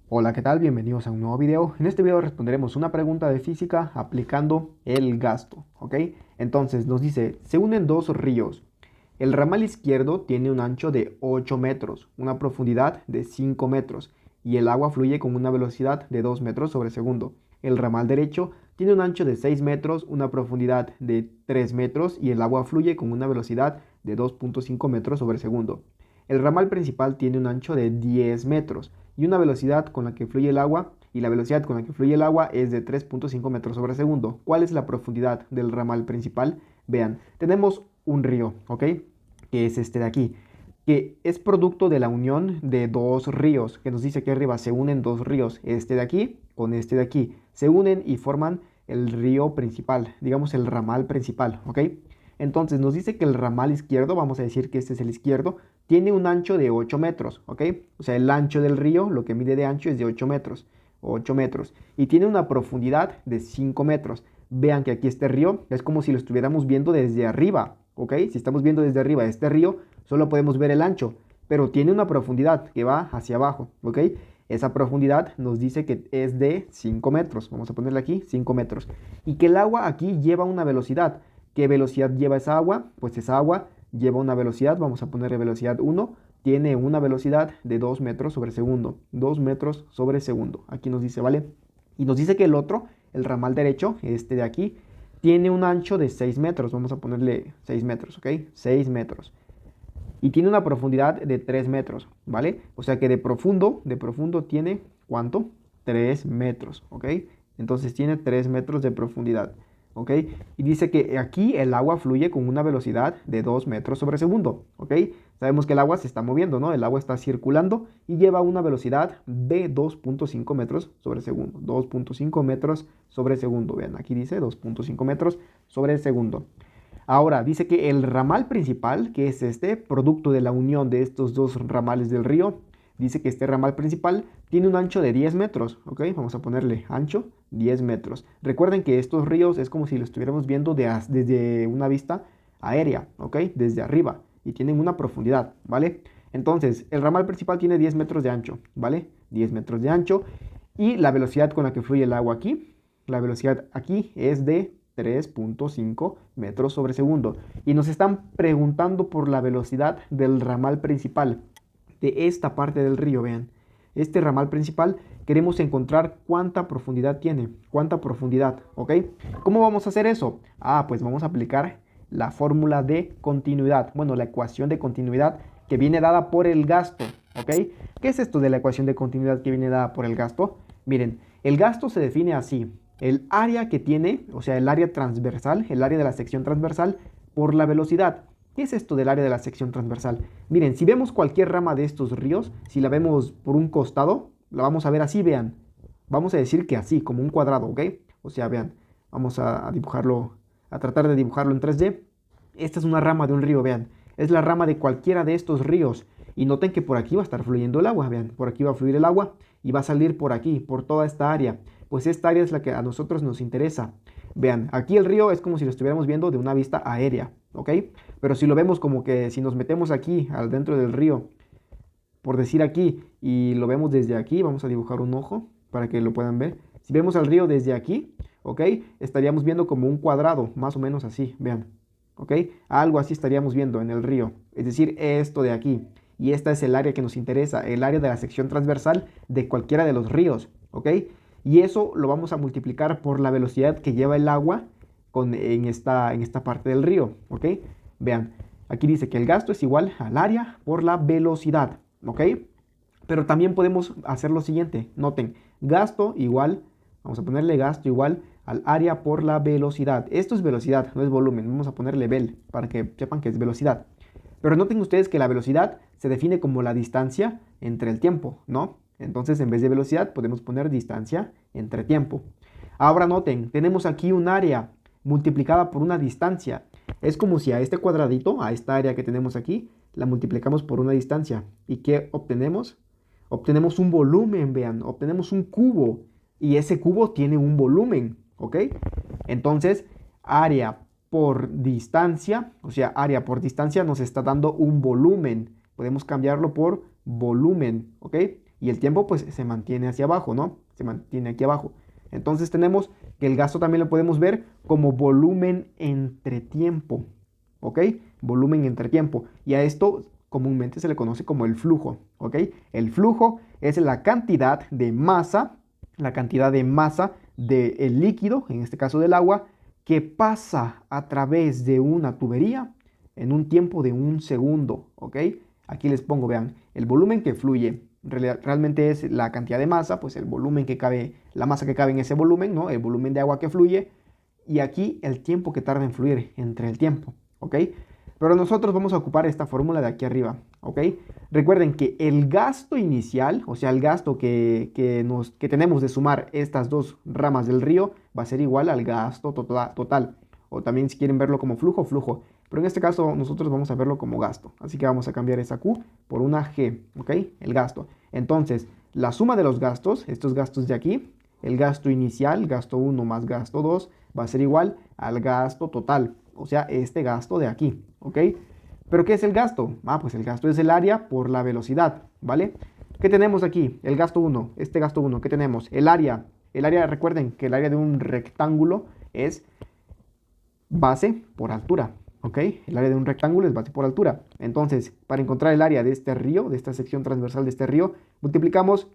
Hola, ¿qué tal? Bienvenidos a un nuevo video. En este video responderemos una pregunta de física aplicando el gasto, ¿ok? Entonces nos dice, se unen dos ríos. El ramal izquierdo tiene un ancho de 8 metros, una profundidad de 5 metros y el agua fluye con una velocidad de 2 metros sobre segundo. El ramal derecho tiene un ancho de 6 metros, una profundidad de 3 metros y el agua fluye con una velocidad de 2,5 metros sobre segundo. El ramal principal tiene un ancho de 10 metros y una velocidad con la que fluye el agua, y la velocidad con la que fluye el agua es de 3,5 metros sobre segundo. ¿Cuál es la profundidad del ramal principal? Vean, tenemos un río, ¿ok? Que es este de aquí, que es producto de la unión de dos ríos, que nos dice aquí arriba, se unen dos ríos, este de aquí con este de aquí, se unen y forman el río principal, digamos el ramal principal, ¿ok? Entonces nos dice que el ramal izquierdo, vamos a decir que este es el izquierdo, tiene un ancho de 8 metros, ¿ok? O sea, el ancho del río, lo que mide de ancho es de 8 metros, y tiene una profundidad de 5 metros. Vean que aquí este río es como si lo estuviéramos viendo desde arriba, ¿ok? Si estamos viendo desde arriba este río, solo podemos ver el ancho, pero tiene una profundidad que va hacia abajo, ¿ok? Esa profundidad nos dice que es de 5 metros, vamos a ponerle aquí 5 metros, y que el agua aquí lleva una velocidad. ¿Qué velocidad lleva esa agua? Pues esa agua lleva una velocidad, vamos a ponerle velocidad 1, tiene una velocidad de 2 metros sobre segundo, 2 metros sobre segundo, aquí nos dice, ¿vale? Y nos dice que el otro, el ramal derecho, este de aquí, tiene un ancho de 6 metros, vamos a ponerle 6 metros, ¿ok? 6 metros. Y tiene una profundidad de 3 metros, ¿vale? O sea que de profundo tiene, ¿cuánto? 3 metros, ¿ok? Entonces tiene 3 metros de profundidad. ¿Ok? Y dice que aquí el agua fluye con una velocidad de 2 metros sobre segundo, ¿ok? Sabemos que el agua se está moviendo, ¿no? El agua está circulando y lleva una velocidad de 2,5 metros sobre segundo. 2,5 metros sobre segundo. Vean, aquí dice 2,5 metros sobre segundo. Ahora, dice que el ramal principal, que es este, producto de la unión de estos dos ramales del río, dice que este ramal principal tiene un ancho de 10 metros, ¿ok? Vamos a ponerle ancho 10 metros. Recuerden que estos ríos es como si lo estuviéramos viendo desde una vista aérea, ¿ok? Desde arriba y tienen una profundidad, ¿vale? Entonces, el ramal principal tiene 10 metros de ancho, ¿vale? 10 metros de ancho y la velocidad con la que fluye el agua aquí, la velocidad aquí es de 3,5 metros sobre segundo. Y nos están preguntando por la velocidad del ramal principal de esta parte del río, vean. Este ramal principal queremos encontrar cuánta profundidad tiene, cuánta profundidad, ¿ok? ¿Cómo vamos a hacer eso? Pues vamos a aplicar la fórmula de continuidad, bueno, la ecuación de continuidad que viene dada por el gasto, ¿ok? ¿Qué es esto de la ecuación de continuidad que viene dada por el gasto? Miren, el gasto se define así, el área que tiene, o sea, el área transversal, el área de la sección transversal por la velocidad. ¿Qué es esto del área de la sección transversal? Miren, si vemos cualquier rama de estos ríos, si la vemos por un costado, la vamos a ver así, vean. Vamos a decir que así, como un cuadrado, ¿ok? O sea, vean, vamos a dibujarlo, a tratar de dibujarlo en 3D. Esta es una rama de un río, vean. Es la rama de cualquiera de estos ríos. Y noten que por aquí va a estar fluyendo el agua, vean. Por aquí va a fluir el agua y va a salir por aquí, por toda esta área. Pues esta área es la que a nosotros nos interesa. Vean, aquí el río es como si lo estuviéramos viendo de una vista aérea, ¿ok? Pero si lo vemos como que si nos metemos aquí, al dentro del río, por decir aquí, y lo vemos desde aquí, vamos a dibujar un ojo para que lo puedan ver. Si vemos al río desde aquí, ¿ok? Estaríamos viendo como un cuadrado, más o menos así, vean, ¿ok? Algo así estaríamos viendo en el río, es decir, esto de aquí. Y esta es el área que nos interesa, el área de la sección transversal de cualquiera de los ríos, ¿ok? Y eso lo vamos a multiplicar por la velocidad que lleva el agua en esta parte del río, ¿ok? Vean, aquí dice que el gasto es igual al área por la velocidad, ¿ok? Pero también podemos hacer lo siguiente, noten, gasto igual, vamos a ponerle gasto igual al área por la velocidad. Esto es velocidad, no es volumen, vamos a ponerle vel para que sepan que es velocidad. Pero noten ustedes que la velocidad se define como la distancia entre el tiempo, ¿no? Entonces en vez de velocidad podemos poner distancia entre tiempo. Ahora noten, tenemos aquí un área multiplicada por una distancia. Es como si a este cuadradito, a esta área que tenemos aquí, la multiplicamos por una distancia. ¿Y qué obtenemos? Obtenemos un volumen, vean, obtenemos un cubo. Y ese cubo tiene un volumen, ¿ok? Entonces, área por distancia, o sea, área por distancia nos está dando un volumen. Podemos cambiarlo por volumen, ¿ok? y el tiempo pues se mantiene hacia abajo, ¿no? Se mantiene aquí abajo. Entonces tenemos que el gasto también lo podemos ver como volumen entre tiempo, ¿ok? Volumen entre tiempo. Y a esto comúnmente se le conoce como el flujo, ¿ok? El flujo es la cantidad de masa del líquido, en este caso del agua, que pasa a través de una tubería en un tiempo de un segundo, ¿ok? Aquí les pongo, vean, el volumen que fluye realmente es la cantidad de masa, pues el volumen que cabe, la masa que cabe en ese volumen, ¿no? El volumen de agua que fluye, y aquí el tiempo que tarda en fluir entre el tiempo, ¿ok? Pero nosotros vamos a ocupar esta fórmula de aquí arriba, ¿ok? Recuerden que el gasto inicial, o sea, el gasto que tenemos de sumar estas dos ramas del río, va a ser igual al gasto total. O también si quieren verlo como flujo, flujo. Pero en este caso nosotros vamos a verlo como gasto. Así que vamos a cambiar esa Q por una G, ¿ok? El gasto. Entonces, la suma de los gastos, estos gastos de aquí, el gasto inicial, gasto 1 más gasto 2, va a ser igual al gasto total. O sea, este gasto de aquí, ¿ok? ¿Pero qué es el gasto? Pues el gasto es el área por la velocidad, ¿vale? ¿Qué tenemos aquí? El gasto 1, este gasto 1, ¿qué tenemos? El área, recuerden que el área de un rectángulo es base por altura, ¿ok? El área de un rectángulo es base por altura. Entonces, para encontrar el área de este río, de esta sección transversal de este río, multiplicamos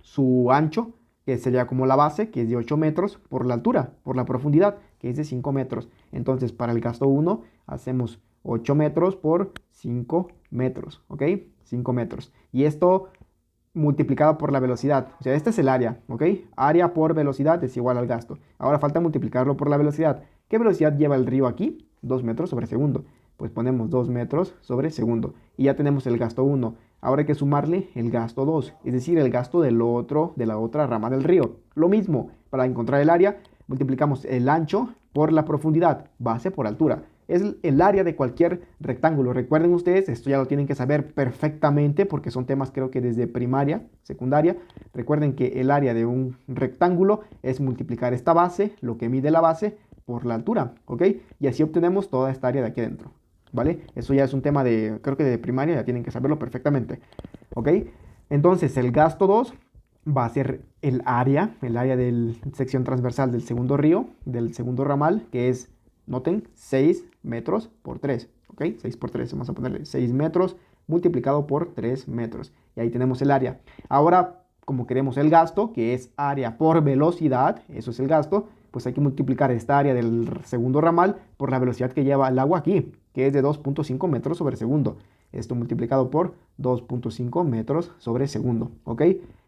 su ancho, que sería como la base, que es de 8 metros, por la altura, por la profundidad, que es de 5 metros. Entonces, para el gasto 1, hacemos 8 metros por 5 metros, ¿ok? 5 metros. Y esto multiplicado por la velocidad. O sea, este es el área, ¿ok? Área por velocidad es igual al gasto. Ahora falta multiplicarlo por la velocidad. ¿Qué velocidad lleva el río aquí? 2 metros sobre segundo. Pues ponemos 2 metros sobre segundo. Y ya tenemos el gasto 1. Ahora hay que sumarle el gasto 2, es decir, el gasto de la otra rama del río. Lo mismo, para encontrar el área, multiplicamos el ancho por la profundidad, base por altura. Es el área de cualquier rectángulo. Recuerden ustedes, esto ya lo tienen que saber perfectamente porque son temas creo que desde primaria, secundaria. Recuerden que el área de un rectángulo es multiplicar esta base, lo que mide la base, por la altura, ¿ok? Y así obtenemos toda esta área de aquí adentro, ¿vale? Eso ya es un tema de, creo que de primaria, ya tienen que saberlo perfectamente, ¿ok? Entonces el gasto 2 va a ser el área de la sección transversal del segundo río, del segundo ramal, que es, noten, 6 metros por 3, ¿ok? 6 por 3, vamos a ponerle 6 metros multiplicado por 3 metros. Y ahí tenemos el área. Ahora, como queremos el gasto, que es área por velocidad, eso es el gasto, pues hay que multiplicar esta área del segundo ramal por la velocidad que lleva el agua aquí, que es de 2.5 metros sobre segundo. Esto multiplicado por 2.5 metros sobre segundo, ¿ok?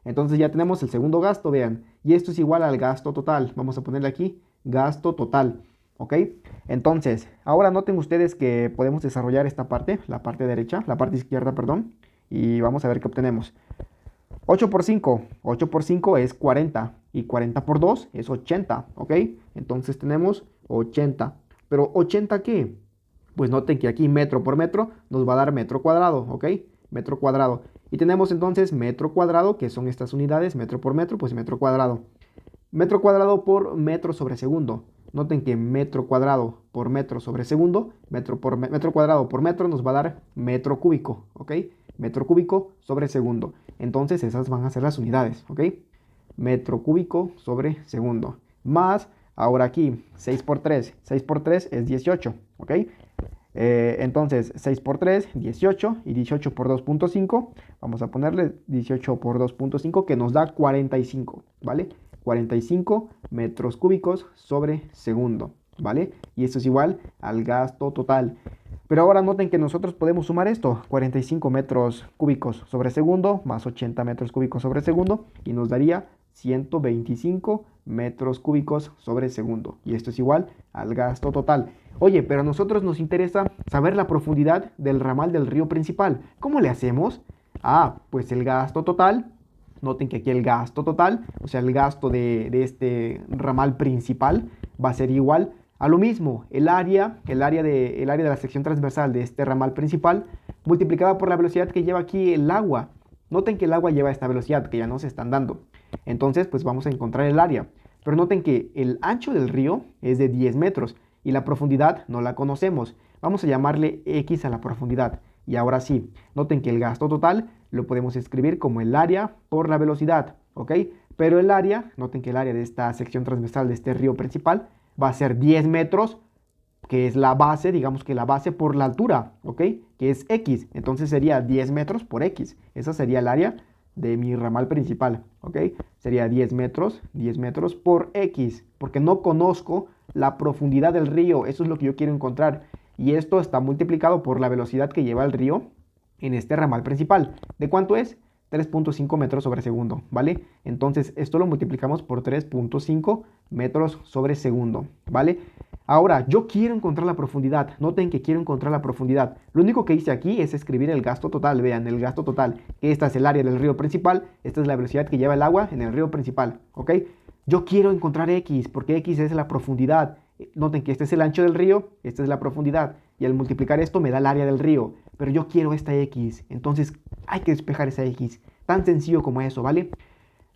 Entonces ya tenemos el segundo gasto, vean. Y esto es igual al gasto total. Vamos a ponerle aquí gasto total, ¿ok? Entonces, ahora noten ustedes que podemos desarrollar esta parte, la parte derecha, la parte izquierda, perdón. Y vamos a ver qué obtenemos. 8 por 5, 8 por 5 es 40 y 40 por 2 es 80, ¿ok? Entonces tenemos 80. ¿Pero 80 qué? Pues noten que aquí metro por metro nos va a dar metro cuadrado, ¿ok? Metro cuadrado. Y tenemos entonces metro cuadrado, que son estas unidades, metro por metro, pues metro cuadrado. Metro cuadrado por metro sobre segundo. Noten que metro cuadrado por metro sobre segundo, metro cuadrado por metro nos va a dar metro cúbico, ¿ok? Metro cúbico sobre segundo. Entonces esas van a ser las unidades, ¿ok? Metro cúbico sobre segundo. Más, ahora aquí, 6 por 3. 6 por 3 es 18, ¿ok? Entonces, 6 por 3, 18. Y 18 por 2.5. Vamos a ponerle 18 por 2.5 que nos da 45, ¿vale? 45 metros cúbicos sobre segundo, ¿vale? Y esto es igual al gasto total. Pero ahora noten que nosotros podemos sumar esto, 45 metros cúbicos sobre segundo más 80 metros cúbicos sobre segundo y nos daría 125 metros cúbicos sobre segundo. Y esto es igual al gasto total. Oye, pero a nosotros nos interesa saber la profundidad del ramal del río principal. ¿Cómo le hacemos? Pues el gasto total. Noten que aquí el gasto total, o sea, el gasto de este ramal principal va a ser igual a lo mismo, el área de la sección transversal de este ramal principal multiplicada por la velocidad que lleva aquí el agua. Noten que el agua lleva esta velocidad que ya nos están dando. Entonces, pues vamos a encontrar el área. Pero noten que el ancho del río es de 10 metros y la profundidad no la conocemos. Vamos a llamarle X a la profundidad. Y ahora sí, noten que el gasto total lo podemos escribir como el área por la velocidad, ¿ok? Pero el área, noten que el área de esta sección transversal de este río principal va a ser 10 metros, que es la base, digamos que la base por la altura, ¿ok? Que es X, entonces sería 10 metros por X. Esa sería el área de mi ramal principal, ¿ok? Sería 10 metros por X, porque no conozco la profundidad del río, eso es lo que yo quiero encontrar. Y esto está multiplicado por la velocidad que lleva el río en este ramal principal. ¿De cuánto es? 3.5 metros sobre segundo, ¿vale? Entonces esto lo multiplicamos por 3.5 metros sobre segundo, ¿vale? Ahora, yo quiero encontrar la profundidad. Noten que quiero encontrar la profundidad. Lo único que hice aquí es escribir el gasto total. Vean, el gasto total. Esta es el área del río principal. Esta es la velocidad que lleva el agua en el río principal, ¿ok? Yo quiero encontrar X, porque X es la profundidad. Noten que este es el ancho del río, esta es la profundidad. Y al multiplicar esto me da el área del río. Pero yo quiero esta X. Entonces hay que despejar esa X. Tan sencillo como eso, ¿vale?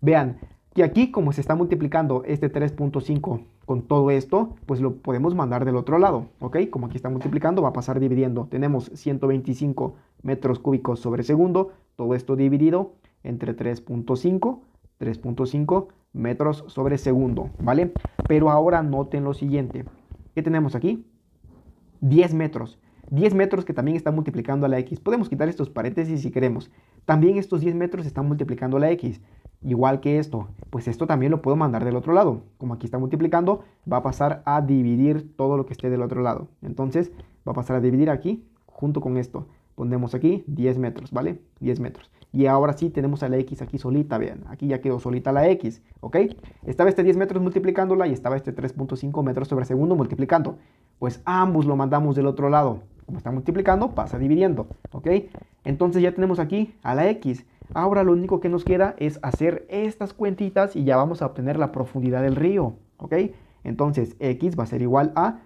Vean que aquí, como se está multiplicando este 3.5 con todo esto, pues lo podemos mandar del otro lado, ¿ok? Como aquí está multiplicando, va a pasar dividiendo. Tenemos 125 metros cúbicos sobre segundo, todo esto dividido entre 3.5 metros sobre segundo, ¿vale? Pero ahora noten lo siguiente. ¿Qué tenemos aquí? 10 metros. 10 metros que también está multiplicando a la X. Podemos quitar estos paréntesis si queremos. También estos 10 metros están multiplicando a la X. Igual que esto, pues esto también lo puedo mandar del otro lado. Como aquí está multiplicando, va a pasar a dividir todo lo que esté del otro lado. Entonces va a pasar a dividir aquí junto con esto. Ponemos aquí 10 metros, ¿vale? 10 metros. Y ahora sí tenemos a la X aquí solita, vean. Aquí ya quedó solita la X, ¿ok? Estaba este 10 metros multiplicándola y estaba este 3.5 metros sobre segundo multiplicando. Pues ambos lo mandamos del otro lado. Como está multiplicando, pasa dividiendo, ¿ok? Entonces ya tenemos aquí a la X. Ahora lo único que nos queda es hacer estas cuentitas y ya vamos a obtener la profundidad del río, ¿ok? Entonces X va a ser igual a...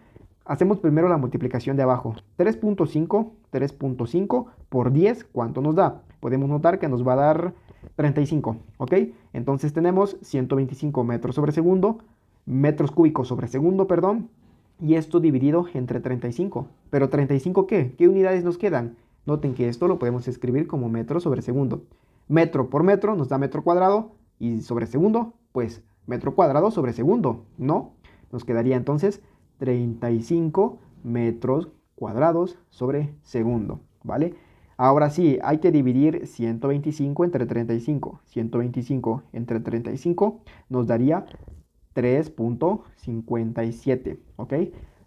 Hacemos primero la multiplicación de abajo. 3.5 por 10, ¿cuánto nos da? Podemos notar que nos va a dar 35, ¿ok? Entonces tenemos 125 metros sobre segundo, metros cúbicos sobre segundo, perdón, y esto dividido entre 35. ¿Pero 35 qué? ¿Qué unidades nos quedan? Noten que esto lo podemos escribir como metro sobre segundo. Metro por metro nos da metro cuadrado y sobre segundo, pues metro cuadrado sobre segundo, ¿no? Nos quedaría entonces 35 metros cuadrados sobre segundo, ¿vale? Ahora sí, hay que dividir 125 entre 35. 125 entre 35 nos daría 3.57, ¿ok?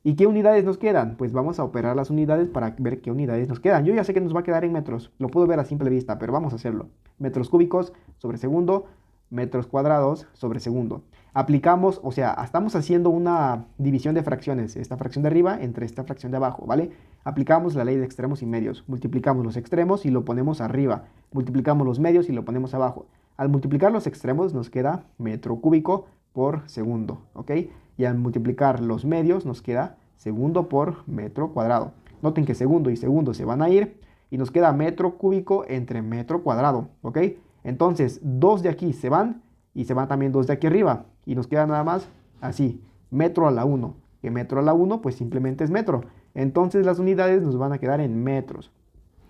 ¿Y qué unidades nos quedan? Pues vamos a operar las unidades para ver qué unidades nos quedan. Yo ya sé que nos va a quedar en metros, lo puedo ver a simple vista, pero vamos a hacerlo. Metros cúbicos sobre segundo, metros cuadrados sobre segundo. Aplicamos, o sea, estamos haciendo una división de fracciones, esta fracción de arriba entre esta fracción de abajo, ¿vale? Aplicamos la ley de extremos y medios, multiplicamos los extremos y lo ponemos arriba, multiplicamos los medios y lo ponemos abajo. Al multiplicar los extremos nos queda metro cúbico por segundo, ¿ok? Y al multiplicar los medios nos queda segundo por metro cuadrado. Noten que segundo y segundo se van a ir y nos queda metro cúbico entre metro cuadrado, ¿ok? Entonces, 2 de aquí se van y se van también 2 de aquí arriba. Y nos queda nada más así, metro a la 1. Que metro a la 1 pues simplemente es metro. Entonces las unidades nos van a quedar en metros.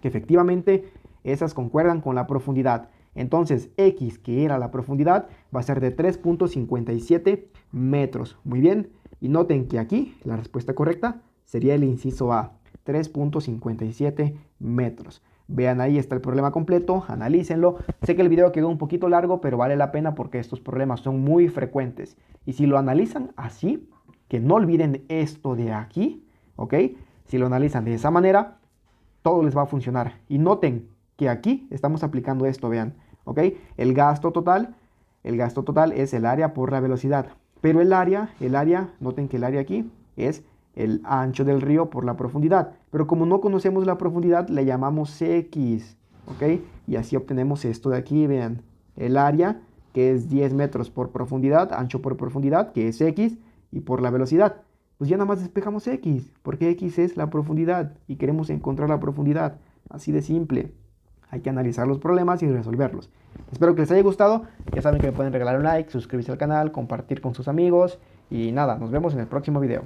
Que efectivamente esas concuerdan con la profundidad. Entonces X, que era la profundidad, va a ser de 3.57 metros. Muy bien. Y noten que aquí la respuesta correcta sería el inciso A, 3.57 metros. Vean, ahí está el problema completo, analícenlo. Sé que el video quedó un poquito largo, pero vale la pena porque estos problemas son muy frecuentes. Y si lo analizan así, que no olviden esto de aquí, ¿ok? Si lo analizan de esa manera, todo les va a funcionar. Y noten que aquí estamos aplicando esto, vean, ¿ok? El gasto total es el área por la velocidad. Pero el área, noten que el área aquí es el ancho del río por la profundidad. Pero como no conocemos la profundidad, le llamamos X, ¿ok? Y así obtenemos esto de aquí, vean. El área, que es 10 metros por profundidad, ancho por profundidad, que es X, y por la velocidad. Pues ya nada más despejamos X, porque X es la profundidad, y queremos encontrar la profundidad. Así de simple. Hay que analizar los problemas y resolverlos. Espero que les haya gustado. Ya saben que me pueden regalar un like, suscribirse al canal, compartir con sus amigos. Y nada, nos vemos en el próximo video.